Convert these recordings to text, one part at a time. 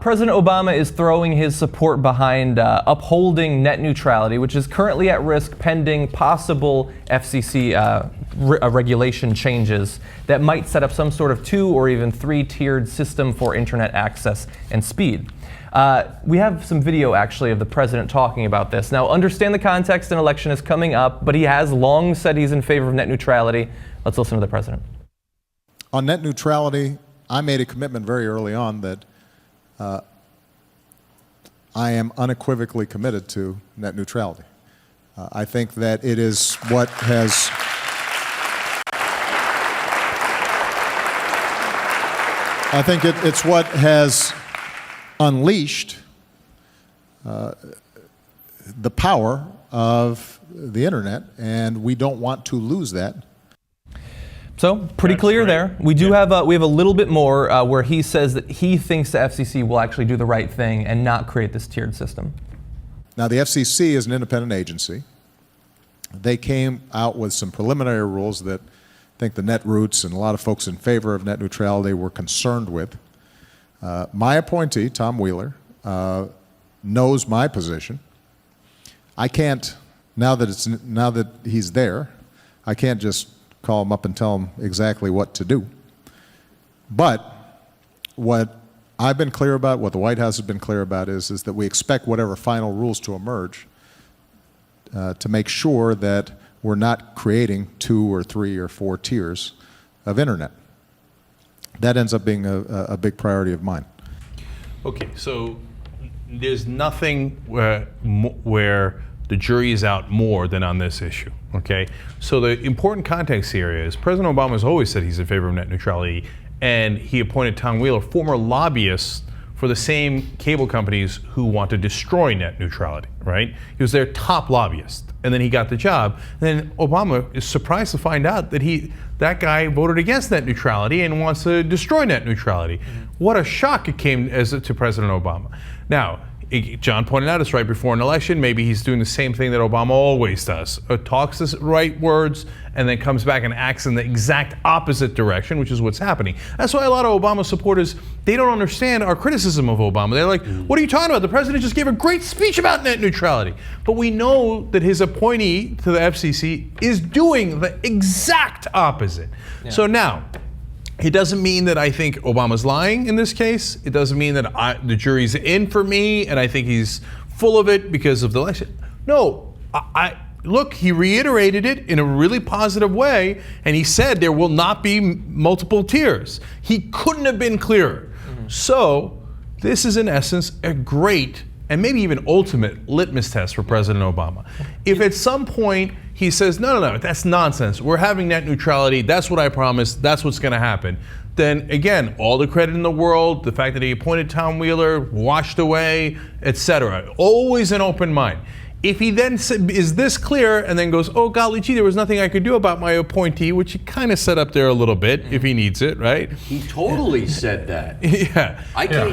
President Obama is throwing his support behind upholding net neutrality, which is currently at risk pending possible FCC regulation changes that might set up some sort of 2 or even 3-tiered system for internet access and speed. We have some video actually of the president talking about this. Now, understand the context, an election is coming up, but he has long said he's in favor of net neutrality. Let's listen to the president. On net neutrality, I made a commitment very early on that I am unequivocally committed to net neutrality. I think that it is what has it's what has unleashed the power of the internet, and we don't want to lose that. So pretty clear there. We do have a little bit more where he says that he thinks the FCC will actually do the right thing and not create this tiered system. Now, the FCC is an independent agency. They came out with some preliminary rules that I think the netroots and a lot of folks in favor of net neutrality were concerned with. My appointee, Tom Wheeler, knows my position. I can't, now that he's there, I can't just call him up and tell him exactly what to do. But what I've been clear about, what the White House has been clear about is that we expect whatever final rules to emerge to make sure that we're not creating 2 or 3 or 4 tiers of internet. That ends up being a big priority of mine. Okay, so there's nothing where the jury is out more than on this issue, okay? So the important context here is President Obama has always said he's in favor of net neutrality, and he appointed Tom Wheeler, former lobbyist for the same cable companies who want to destroy net neutrality, right? He was their top lobbyist, and then he got the job. And then Obama is surprised to find out that that guy voted against net neutrality and wants to destroy net neutrality. What a shock it came to President Obama. Now, John pointed out it's right before an election. Maybe he's doing the same thing that Obama always does. Talks the right words and then comes back and acts in the exact opposite direction, which is what's happening. That's why a lot of Obama supporters, they don't understand our criticism of Obama. They're like, what are you talking about? The president just gave a great speech about net neutrality. But we know that his appointee to the FCC is doing the exact opposite. Yeah. So now, it doesn't mean that I think Obama's lying in this case. It doesn't mean that the jury's in for me and I think he's full of it because of the election. No, look, he reiterated it in a really positive way, and he said there will not be multiple tiers. He couldn't have been clearer. So this is in essence a great and maybe even ultimate litmus test for President Obama. If at some point he says, no, that's nonsense, we're having net neutrality, that's what I promised, that's what's gonna happen, then again, all the credit in the world, the fact that he appointed Tom Wheeler, washed away, etc. Always an open mind. If he then is this clear and then goes, oh golly gee, there was nothing I could do about my appointee, which he kind of set up there a little bit if he needs it, right? He totally said that. Yeah.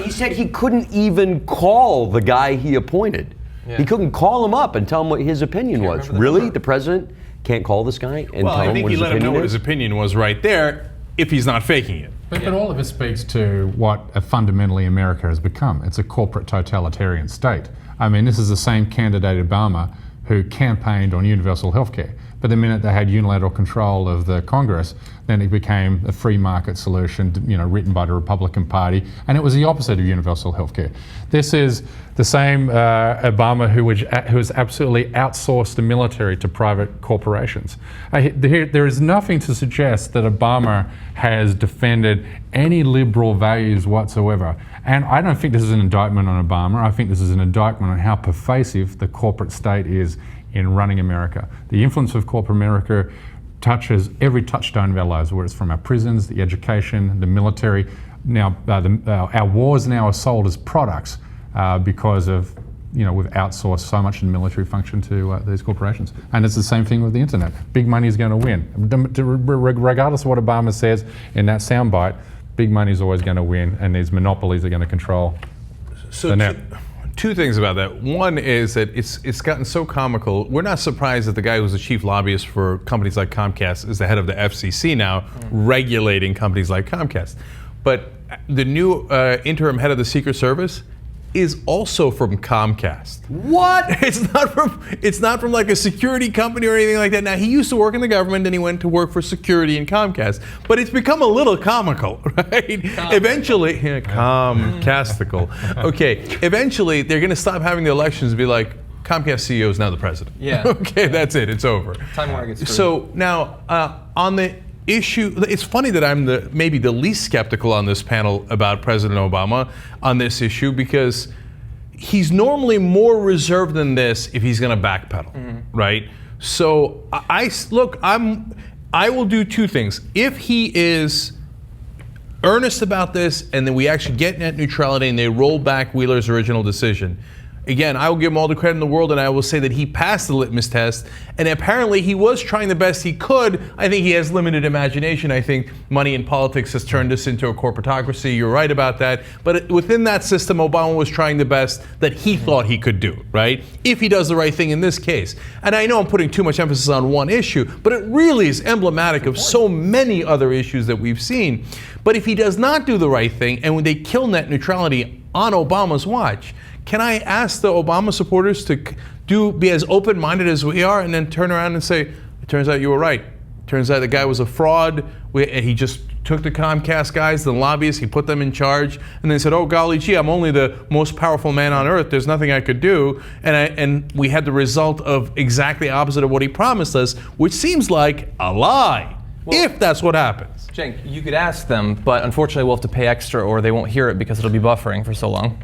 He said he couldn't even call the guy he appointed. Yeah. He couldn't call him up and tell him what his opinion was. Really? The president can't call this guy and tell him what his opinion is? Well, I think he let him know what his opinion was right there if he's not faking it. But all of it speaks to what fundamentally America has become. It's a corporate totalitarian state. I mean, this is the same candidate Obama who campaigned on universal health care. But the minute they had unilateral control of the Congress, then it became a free market solution, written by the Republican Party, and it was the opposite of universal health care. This is the same Obama who has absolutely outsourced the military to private corporations. There is nothing to suggest that Obama has defended any liberal values whatsoever. And I don't think this is an indictment on Obama. I think this is an indictment on how pervasive the corporate state is in running America. The influence of corporate America touches every touchstone of our lives, whether it's from our prisons, the education, the military. Now, our wars now are sold as products because of, we've outsourced so much in the military function to these corporations. And it's the same thing with the internet. Big money is going to win. Regardless of what Obama says in that soundbite, big money is always going to win, and these monopolies are going to control the net. Two things about that. One is that it's gotten so comical. We're not surprised that the guy who's the chief lobbyist for companies like Comcast is the head of the FCC now, regulating companies like Comcast. but the new interim head of the Secret Service is also from Comcast. What? It's not from like a security company or anything like that. Now, he used to work in the government, and he went to work for security in Comcast. But it's become a little comical, right? Eventually, Comcastical. Okay, eventually they're going to stop having the elections and be like, Comcast CEO is now the president. Yeah. Okay, that's it. It's over. Time Warner gets screwed. So now, on the issue, it's funny that I'm maybe the least skeptical on this panel about President Obama on this issue, because he's normally more reserved than this if he's going to backpedal, right? So I will do two things. If he is earnest about this, and then we actually get net neutrality and they roll back Wheeler's original decision, again, I will give him all the credit in the world, and I will say that he passed the litmus test, and apparently he was trying the best he could. I think he has limited imagination. I think money in politics has turned us into a corporatocracy. You're right about that. But within that system, Obama was trying the best that he thought he could do, right? If he does the right thing in this case. And I know I'm putting too much emphasis on one issue, but it really is emblematic of so many other issues that we've seen. But if he does not do the right thing, and when they kill net neutrality on Obama's watch, can I ask the Obama supporters to be as open-minded as we are, and then turn around and say, it turns out you were right. It turns out the guy was a fraud. He just took the Comcast guys, the lobbyists, he put them in charge, and then said, oh, golly gee, I'm only the most powerful man on earth. There's nothing I could do. And we had the result of exactly opposite of what he promised us, which seems like a lie, if that's what happens. Cenk, you could ask them, but unfortunately we'll have to pay extra, or they won't hear it because it'll be buffering for so long.